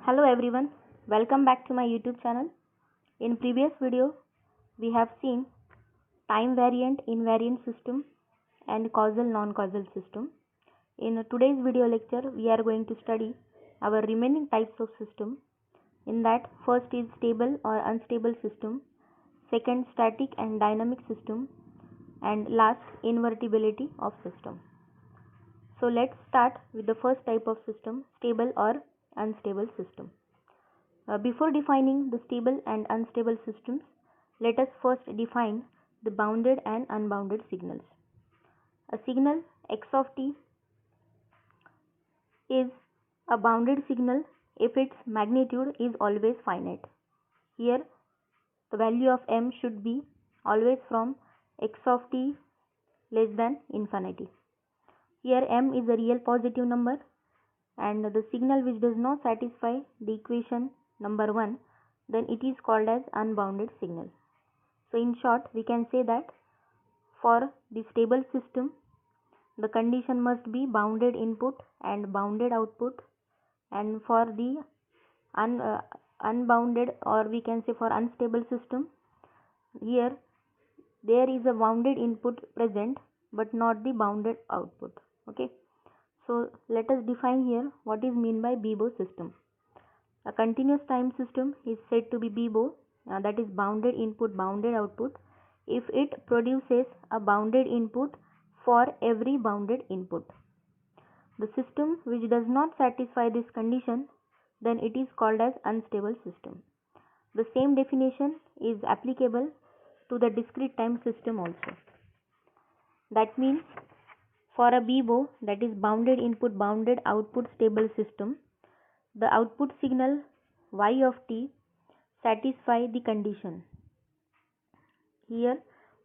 Hello everyone, welcome back to my YouTube channel. In previous video, we have seen time variant invariant system and causal non-causal system. In today's video lecture, we are going to study our remaining types of system. In that, first is stable or unstable system, second static and dynamic system, and last invertibility of system. So let's start with the first type of system, stable or unstable system. Before defining the stable and unstable systems, let us first define the bounded and unbounded signals. A signal x of t is a bounded signal if its magnitude is always finite. Here, the value of m should be always from x of t less than infinity. Here m is a real positive number, and the signal which does not satisfy the equation number 1, then it is called as unbounded signal. So in short, we can say that for the stable system, the condition must be bounded input and bounded output, and for the unbounded, or we can say for unstable system, here there is a bounded input present but not the bounded output. Okay, so let us define here what is mean by BIBO system. A continuous time system is said to be BIBO, that is bounded input, bounded output, if it produces a bounded input for every bounded input. The system which does not satisfy this condition, then it is called as unstable system. The same definition is applicable to the discrete time system also. That means for a BIBO, that is bounded input, bounded output stable system, the output signal y of t satisfy the condition. Here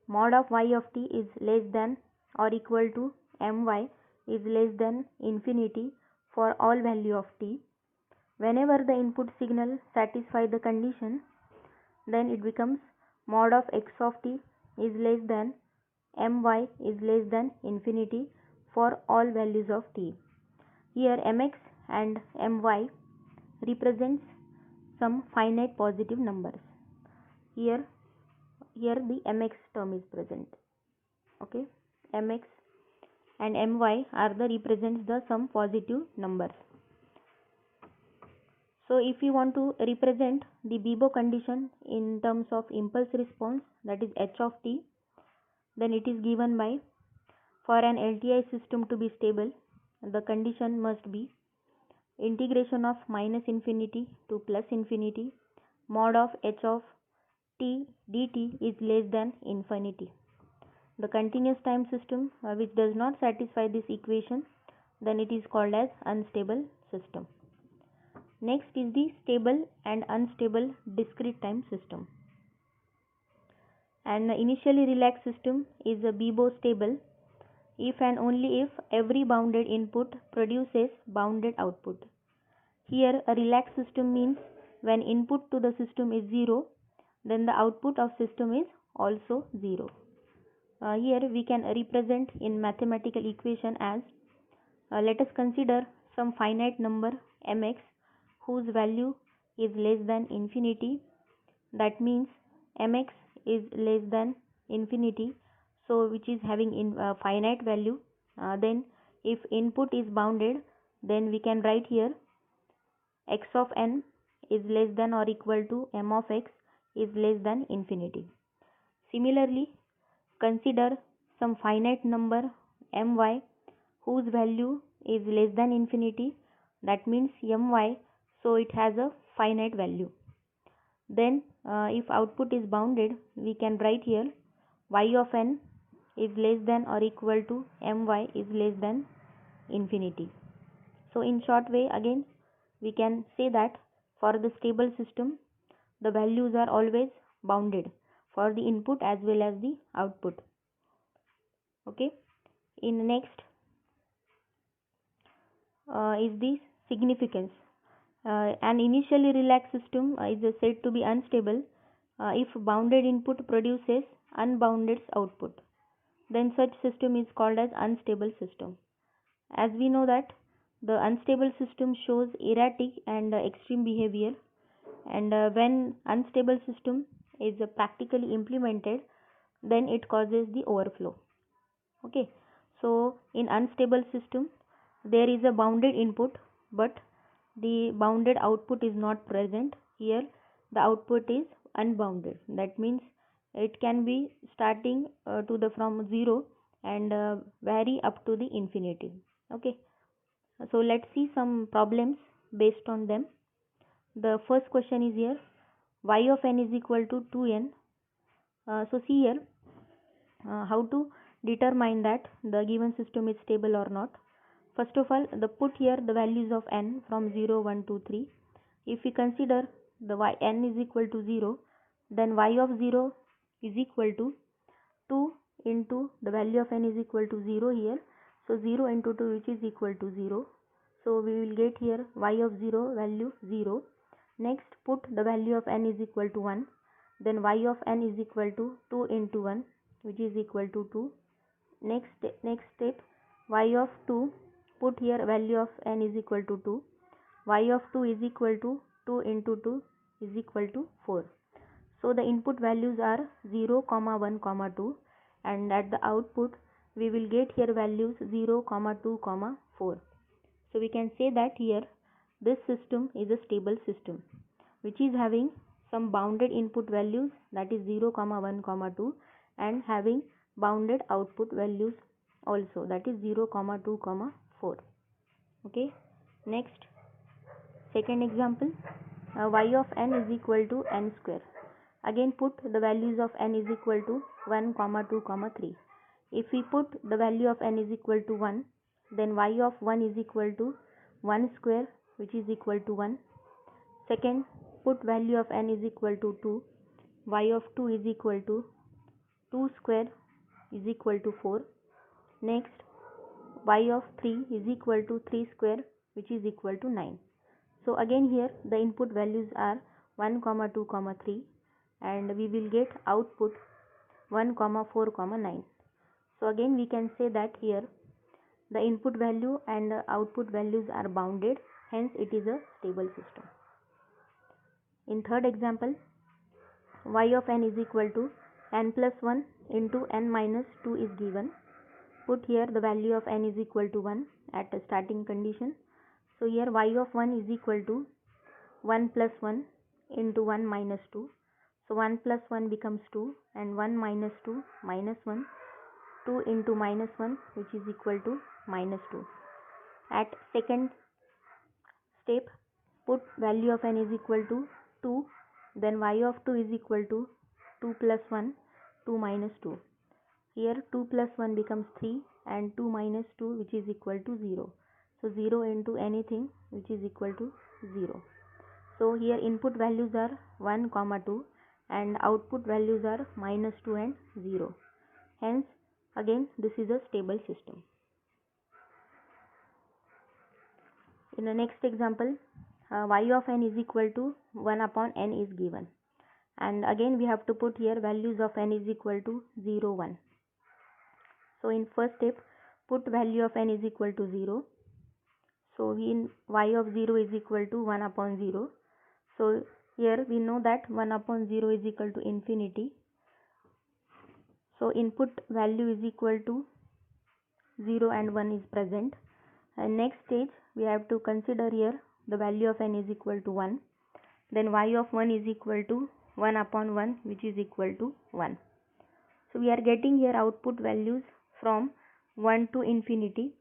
mod of y of t is less than or equal to my is less than infinity for all value of t. Whenever the input signal satisfy the condition, then it becomes mod of x of t is less than my is less than infinity for all values of t. Here mx and my represents some finite positive numbers. Here the mx term is present. Okay, mx and my are the represents the some positive numbers. So if we want to represent the BIBO condition in terms of impulse response, that is h of t, then it is given by, for an LTI system to be stable, the condition must be integration of minus infinity to plus infinity mod of h of t dt is less than infinity. The continuous time system which does not satisfy this equation, then it is called as unstable system. Next is the stable and unstable discrete time system. An initially relaxed system is a BIBO stable if and only if every bounded input produces bounded output. Here a relaxed system means when input to the system is 0, then the output of system is also 0. Here we can represent in mathematical equation as, let us consider some finite number mx whose value is less than infinity. That means mx is less than infinity, so which is having finite value. Then if input is bounded, then we can write here x of n is less than or equal to m of x is less than infinity. Similarly, consider some finite number my whose value is less than infinity. That means my, so it has a finite value. Then if output is bounded, we can write here y of n is less than or equal to my is less than infinity. So in short way, again we can say that for the stable system, the values are always bounded for the input as well as the output. Okay, in next is the significance. An initially relaxed system is said to be unstable if bounded input produces unbounded output. Then such system is called as unstable system. As we know that the unstable system shows erratic and extreme behavior, and when unstable system is practically implemented, then it causes the overflow. Okay, so in unstable system there is a bounded input but the bounded output is not present. Here the output is unbounded, that means it can be starting to the from 0 and vary up to the infinity. Okay, so let's see some problems based on them. The first question is here, y of n is equal to 2n. So see here, how to determine that the given system is stable or not. First of all, the put here the values of n from 0, 1, 2, 3. If we consider the n is equal to 0, then y of 0 is equal to 2 into the value of n is equal to 0 here. So 0 into 2, which is equal to 0. So we will get here y of 0 value 0. Next, put the value of n is equal to 1. Then y of n is equal to 2 into 1, which is equal to 2. Next step, y of 2, put here value of n is equal to 2. Y of 2 is equal to 2 into 2 is equal to 4. So the input values are 0, 1, 2, and at the output we will get here values 0, 2, 4. So we can say that here this system is a stable system which is having some bounded input values, that is 0, 1, 2, and having bounded output values also, that is 0, 2, 4. Okay, next, second example, y of n is equal to n square. Again put the values of n is equal to 1, 2, 3. If we put the value of n is equal to 1, then y of 1 is equal to 1 square, which is equal to 1. Second, put value of n is equal to 2. Y of 2 is equal to 2 square is equal to 4. Next, y of 3 is equal to 3 square, which is equal to 9. So again here the input values are 1, 2, 3, and we will get output 1, 4, 9. So again we can say that here the input value and output values are bounded, hence it is a stable system. In third example, y of n is equal to n plus 1 into n minus 2 is given. Put here the value of n is equal to 1 at a starting condition. So here y of 1 is equal to 1 plus 1 into 1 minus 2. So 1 plus 1 becomes 2 and 1 minus 2 minus 1. 2 into minus 1, which is equal to minus 2. At second step, put value of n is equal to 2, then y of 2 is equal to 2 plus 1, 2 minus 2. Here 2 plus 1 becomes 3 and 2 minus 2, which is equal to 0. So 0 into anything, which is equal to 0. So here input values are 1, 2 and output values are minus 2 and 0. Hence again this is a stable system. In the next example, y of n is equal to 1 upon n is given, and again we have to put here values of n is equal to 0, 1. So in first step, put value of n is equal to 0. So in y of 0 is equal to 1 upon 0. So here we know that 1 upon 0 is equal to infinity. So input value is equal to 0 and 1 is present. And next stage we have to consider here the value of n is equal to 1. Then y of 1 is equal to 1 upon 1, which is equal to 1. So we are getting here output values from 1 to infinity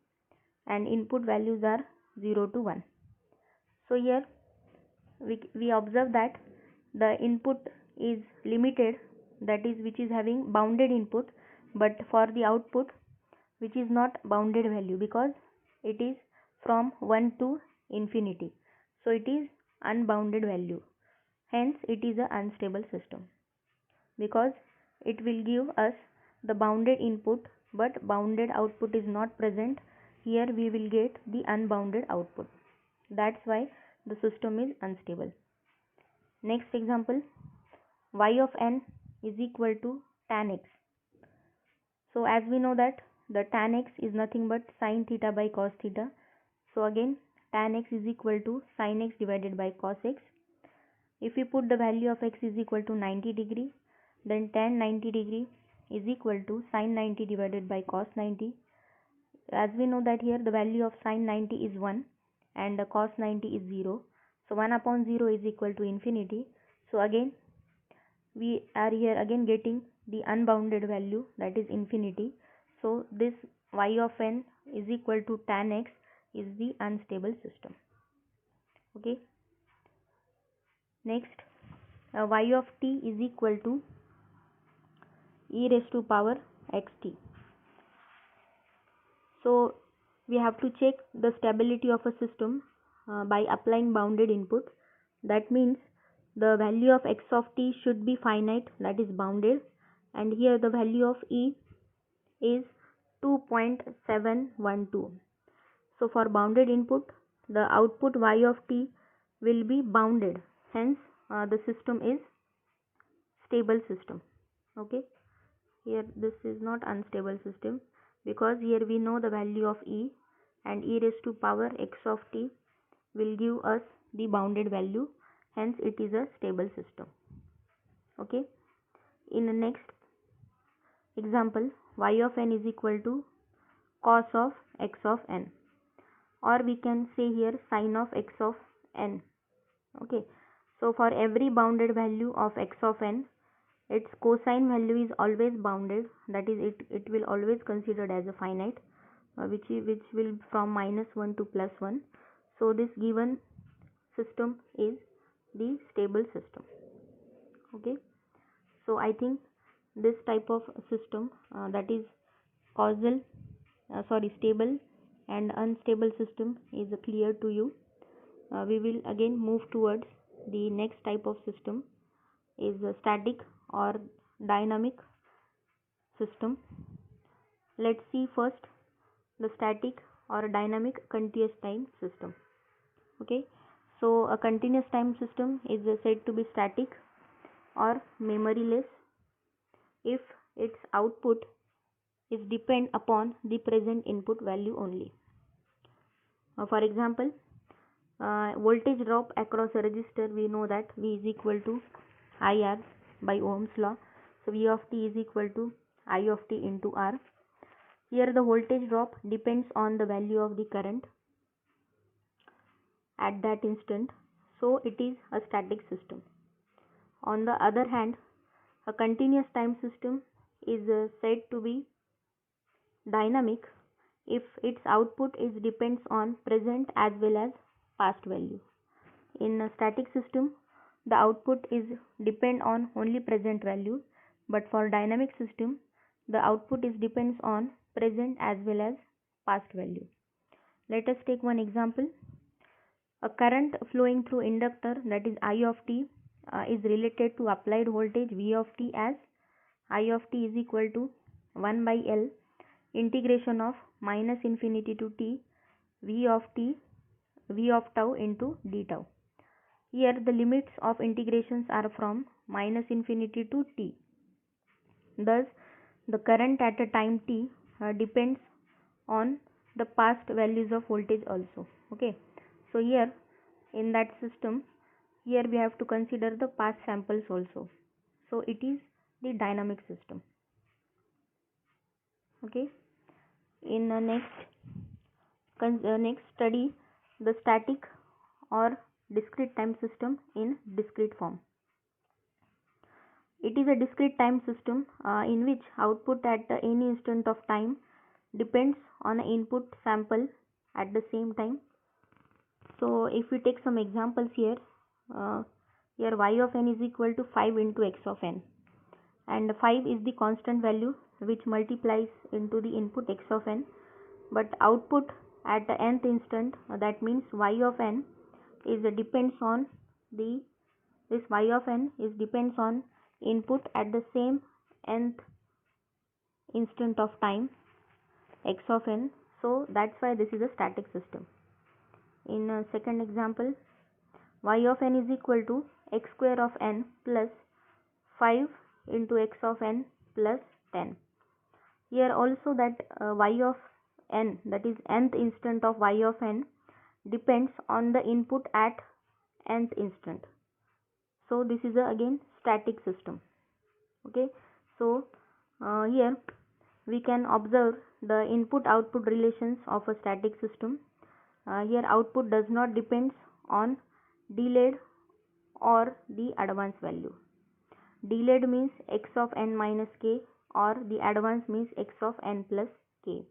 and input values are 0 to 1. So here we observe that the input is limited, that is which is having bounded input, but for the output which is not bounded value because it is from 1 to infinity. So it is unbounded value. Hence it is an unstable system because it will give us the bounded input but bounded output is not present. Here we will get the unbounded output. That's why the system is unstable. Next example, y of n is equal to tan x. So as we know that the tan x is nothing but sin theta by cos theta. So again tan x is equal to sin x divided by cos x. If we put the value of x is equal to 90 degree, then tan 90 degree is equal to sin 90 divided by cos 90. As we know that here the value of sin 90 is 1 and the cos 90 is 0. So 1 upon 0 is equal to infinity. So again we are here again getting the unbounded value, that is infinity. So this y of n is equal to tan x is the unstable system. Okay. Next, y of t is equal to e raised to power xt. So we have to check the stability of a system by applying bounded input. That means the value of x of t should be finite, that is bounded, and here the value of e is 2.712. So for bounded input, the output y of t will be bounded, hence the system is stable system. Okay, here this is not unstable system, because here we know the value of e, and e raised to power x of t will give us the bounded value, hence it is a stable system. Okay, in the next example, y of n is equal to cos of x of n, or we can say here sin of x of n. Okay, so for every bounded value of x of n, its cosine value is always bounded, that is it will always considered as a finite, which will from -1 to +1. So this given system is the stable system. Okay, so I think this type of system, that is causal stable and unstable system, is clear to you. We will again move towards the next type of system, is a static or dynamic system. Let's see first the static or dynamic continuous time system. Okay, so a continuous time system is said to be static or memoryless if its output is depend upon the present input value only. For example, voltage drop across a resistor, we know that V is equal to IR by Ohm's law. So V of t is equal to I of t into R. Here the voltage drop depends on the value of the current at that instant, so it is a static system. On the other hand, a continuous time system is said to be dynamic if its output is depends on present as well as past value. In a static system, the output is depend on only present value, but for dynamic system, the output is depends on present as well as past value. Let us take one example. A current flowing through inductor, that is I of t, is related to applied voltage V of t as I of t is equal to 1 by L integration of -infinity to t V of t V of tau into d tau. Here the limits of integrations are from -infinity to t. Thus the current at a time t depends on the past values of voltage also. Okay, so here in that system, here we have to consider the past samples also. So it is the dynamic system. Okay, in the next study the static or discrete time system in discrete form. It is a discrete time system in which output at any instant of time depends on an input sample at the same time. So if we take some examples here, here y of n is equal to 5 into x of n, and 5 is the constant value which multiplies into the input x of n, but output at the nth instant, that means y of n is depends on this y of n is depends on input at the same nth instant of time x of n. So that's why this is a static system. In a second example, y of n is equal to x square of n plus 5 into x of n plus 10. Here also that y of n, that is nth instant of y of n, depends on the input at nth instant. So this is again static system. Okay, so here we can observe the input output relations of a static system. Here output does not depend on delayed or the advance value. Delayed means x of n minus k, or the advance means x of n plus k.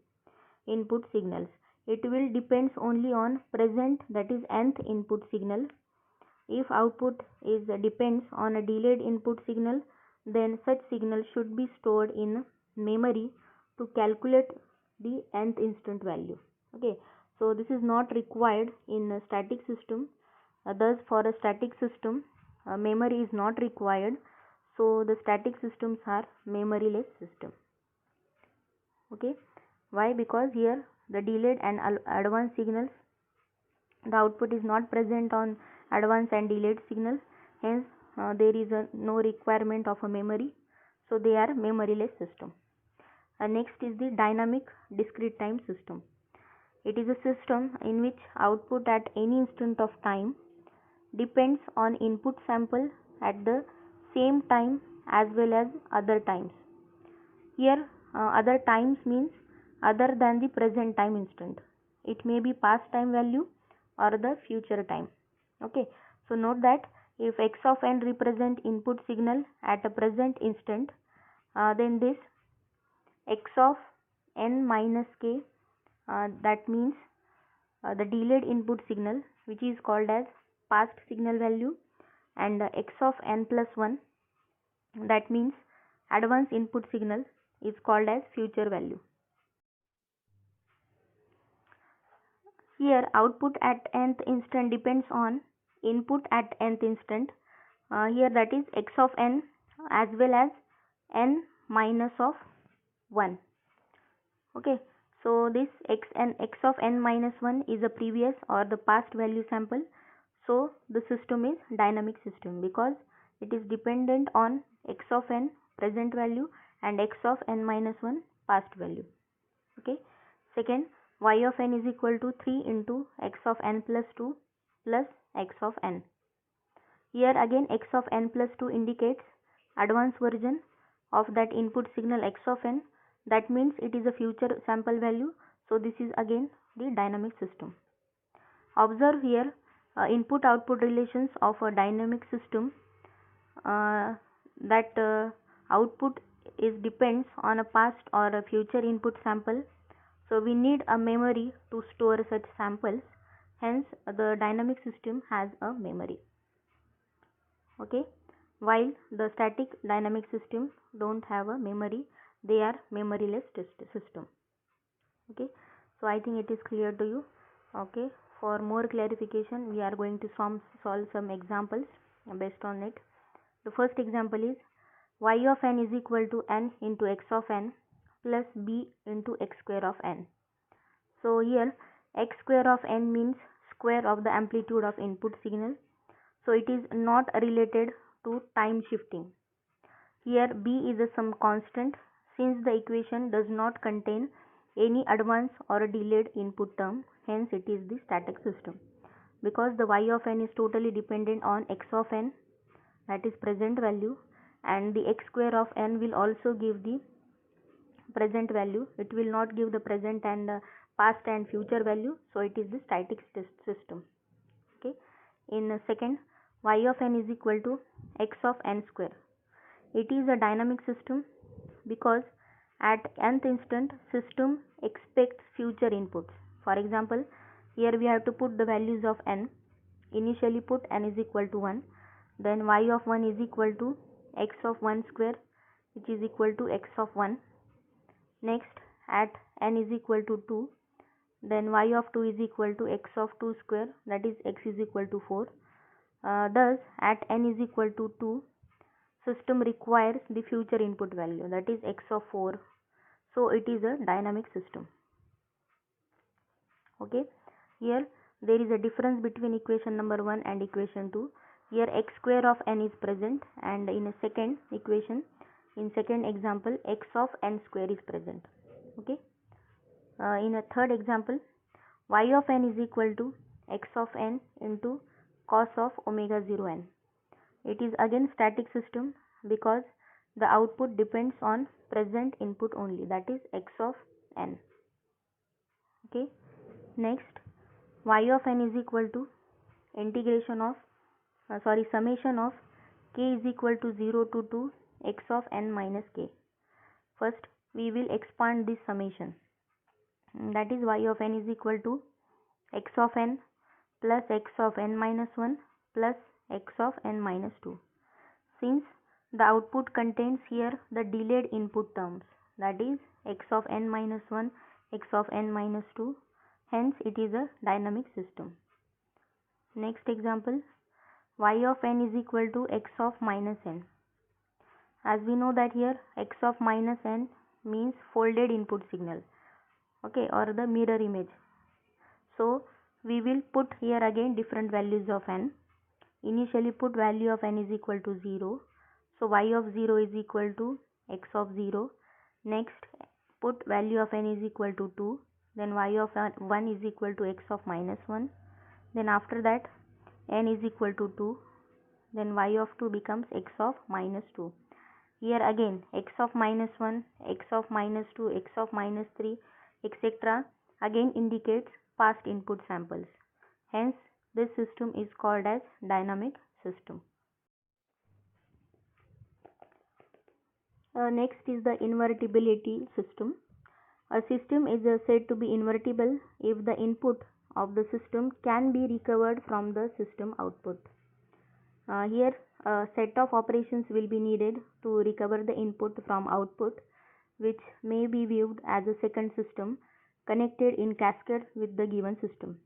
Input signals, it will depends only on present, that is nth input signal. If output is depends on a delayed input signal, then such signal should be stored in memory to calculate the nth instant value. Okay, so this is not required in a static system. Thus for a static system, memory is not required, so the static systems are memoryless system. Okay, why? Because here the delayed and advanced signals, the output is not present on advanced and delayed signals, hence there is no requirement of a memory, so they are memoryless system. Next is the dynamic discrete time system. It is a system in which output at any instant of time depends on input sample at the same time as well as other times. Here other times means other than the present time instant. It may be past time value or the future time. Okay, so note that if x of n represent input signal at a present instant, then this x of n minus k, that means the delayed input signal, which is called as past signal value, and x of n plus 1, that means advanced input signal, is called as future value. Here output at nth instant depends on input at nth instant. Here that is x of n as well as n minus of 1. Okay, so this x of n minus 1 is a previous or the past value sample. So the system is dynamic system because it is dependent on x of n present value and x of n minus 1 past value. Okay, second, y of n is equal to 3 into x of n plus 2 plus x of n. Here again x of n plus 2 indicates advanced version of that input signal x of n, that means it is a future sample value, so this is again the dynamic system. Observe here input output relations of a dynamic system, that output is depends on a past or a future input sample, so we need a memory to store such samples, hence the dynamic system has a memory. Okay, while the static dynamic system don't have a memory, they are memoryless system. Okay, so I think it is clear to you. Okay, for more clarification we are going to solve some examples based on it. The first example is y of n is equal to n into x of n plus b into x square of n. So here x square of n means square of the amplitude of input signal, so it is not related to time shifting. Here b is some constant, since the equation does not contain any advance or delayed input term, hence it is the static system. Because the y of n is totally dependent on x of n, that is present value, and the x square of n will also give the present value, it will not give the present and past and future value, so it is the static system. Okay, in second, y of n is equal to x of n square. It is a dynamic system because at nth instant system expects future inputs. For example, here we have to put the values of n. Initially put n is equal to 1, then y of 1 is equal to x of 1 square, which is equal to x of 1. Next, at n is equal to 2, then y of 2 is equal to x of 2 square, that is x is equal to 4. Thus at n is equal to 2, system requires the future input value, that is x of 4, so it is a dynamic system. Okay, here there is a difference between equation number 1 and equation 2. Here x square of n is present, and in a second equation, in second example, x of n square is present. Okay, in a third example, y of n is equal to x of n into cos of omega 0 n. It is again static system because the output depends on present input only, that is x of n. Okay. Next, y of n is equal to integration of summation of k is equal to 0 to 2 x of n minus k. First we will expand this summation, that is y of n is equal to x of n plus x of n minus 1 plus x of n minus 2. Since the output contains here the delayed input terms, that is x of n minus 1, x of n minus 2, hence it is a dynamic system. Next example, y of n is equal to x of minus n. As we know that here x of minus n means folded input signal, okay, or the mirror image. So we will put here again different values of n. Initially put value of n is equal to 0. So y of 0 is equal to x of 0. Next put value of n is equal to 2. Then y of 1 is equal to x of minus 1. Then after that n is equal to 2. Then y of 2 becomes x of minus 2. Here again x of minus 1, x of minus 2, x of minus 3, etc. again indicates past input samples. Hence this system is called as dynamic system. Next is the invertibility system. A system is said to be invertible if the input of the system can be recovered from the system output. Here a set of operations will be needed to recover the input from output, which may be viewed as a second system connected in cascade with the given system,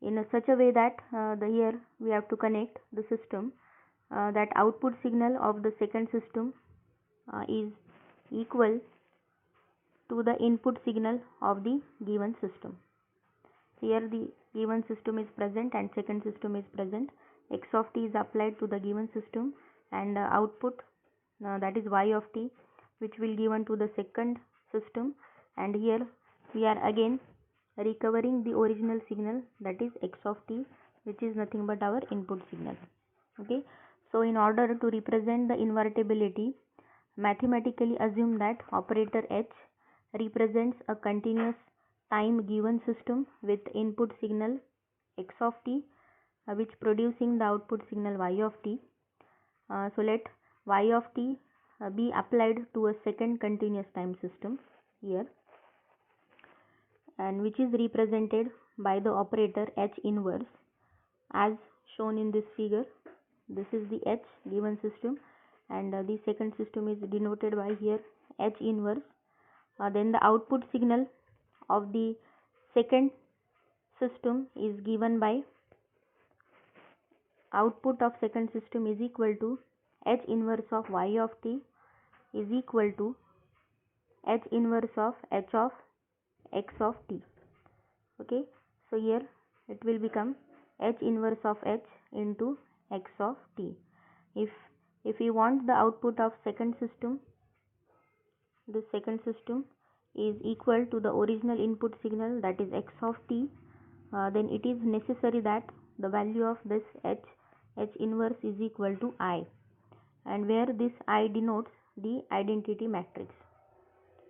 in such a way that here we have to connect the system that output signal of the second system is equal to the input signal of the given system. Here the given system is present and second system is present. X of t is applied to the given system and output that is y of t, which will given to the second system, and here we are again recovering the original signal, that is x of t, which is nothing but our input signal. Okay, so in order to represent the invertibility, mathematically assume that operator h represents a continuous time given system with input signal x of t, which producing the output signal y of t. So let y of t be applied to a second continuous time system here, and which is represented by the operator h inverse as shown in this figure. This is the h given system, and the second system is denoted by here h inverse. Then the output signal of the second system is given by output of second system is equal to h inverse of y of t is equal to h inverse of h of x of t. Okay, so here it will become h inverse of h into x of t. If we want the output of second system, this second system is equal to the original input signal, that is x of t, then it is necessary that the value of this h inverse is equal to I, and where this I denotes the identity matrix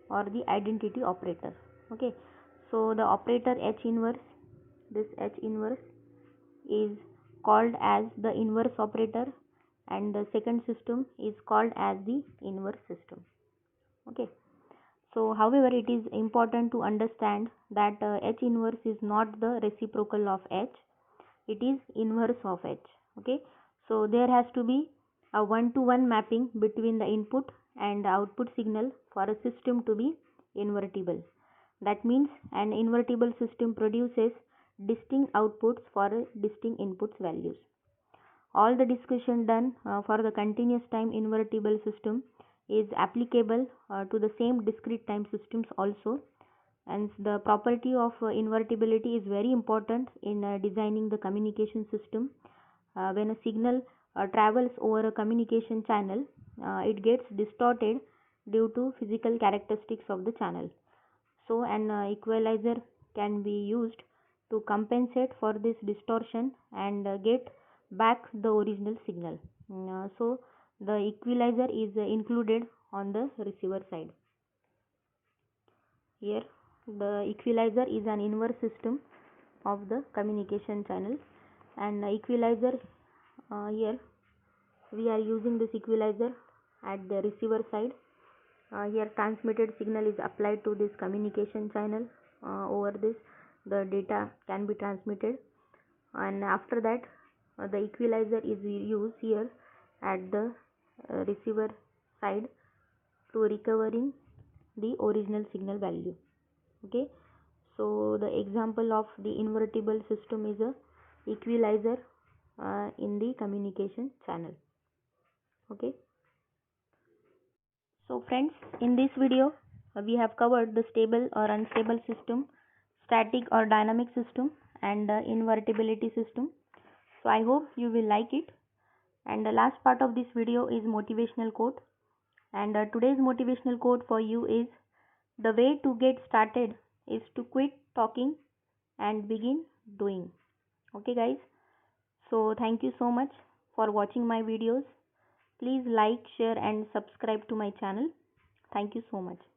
or the identity operator. Okay, so the operator h inverse, this h inverse is called as the inverse operator, and the second system is called as the inverse system. Okay, so however it is important to understand that h inverse is not the reciprocal of h, it is inverse of h. Okay, so there has to be a one-to-one mapping between the input and the output signal for a system to be invertible. That means an invertible system produces distinct outputs for distinct inputs values. All the discussion done for the continuous time invertible system is applicable to the same discrete time systems also, and the property of invertibility is very important in designing the communication system. When a signal travels over a communication channel, it gets distorted due to physical characteristics of the channel. So an equalizer can be used to compensate for this distortion and get back the original signal. So the equalizer is included on the receiver side. Here the equalizer is an inverse system of the communication channel, and equalizer here we are using this equalizer at the receiver side. Here transmitted signal is applied to this communication channel. Over this the data can be transmitted, and after that the equalizer is used here at the receiver side to recovering the original signal value. Okay, so the example of the invertible system is a equalizer in the communication channel. Okay, so friends, in this video we have covered the stable or unstable system, static or dynamic system, and invertibility system. So I hope you will like it. And the last part of this video is motivational quote, and today's motivational quote for you is: the way to get started is to quit talking and begin doing. Okay guys, so thank you so much for watching my videos. Please like, share and subscribe to my channel. Thank you so much.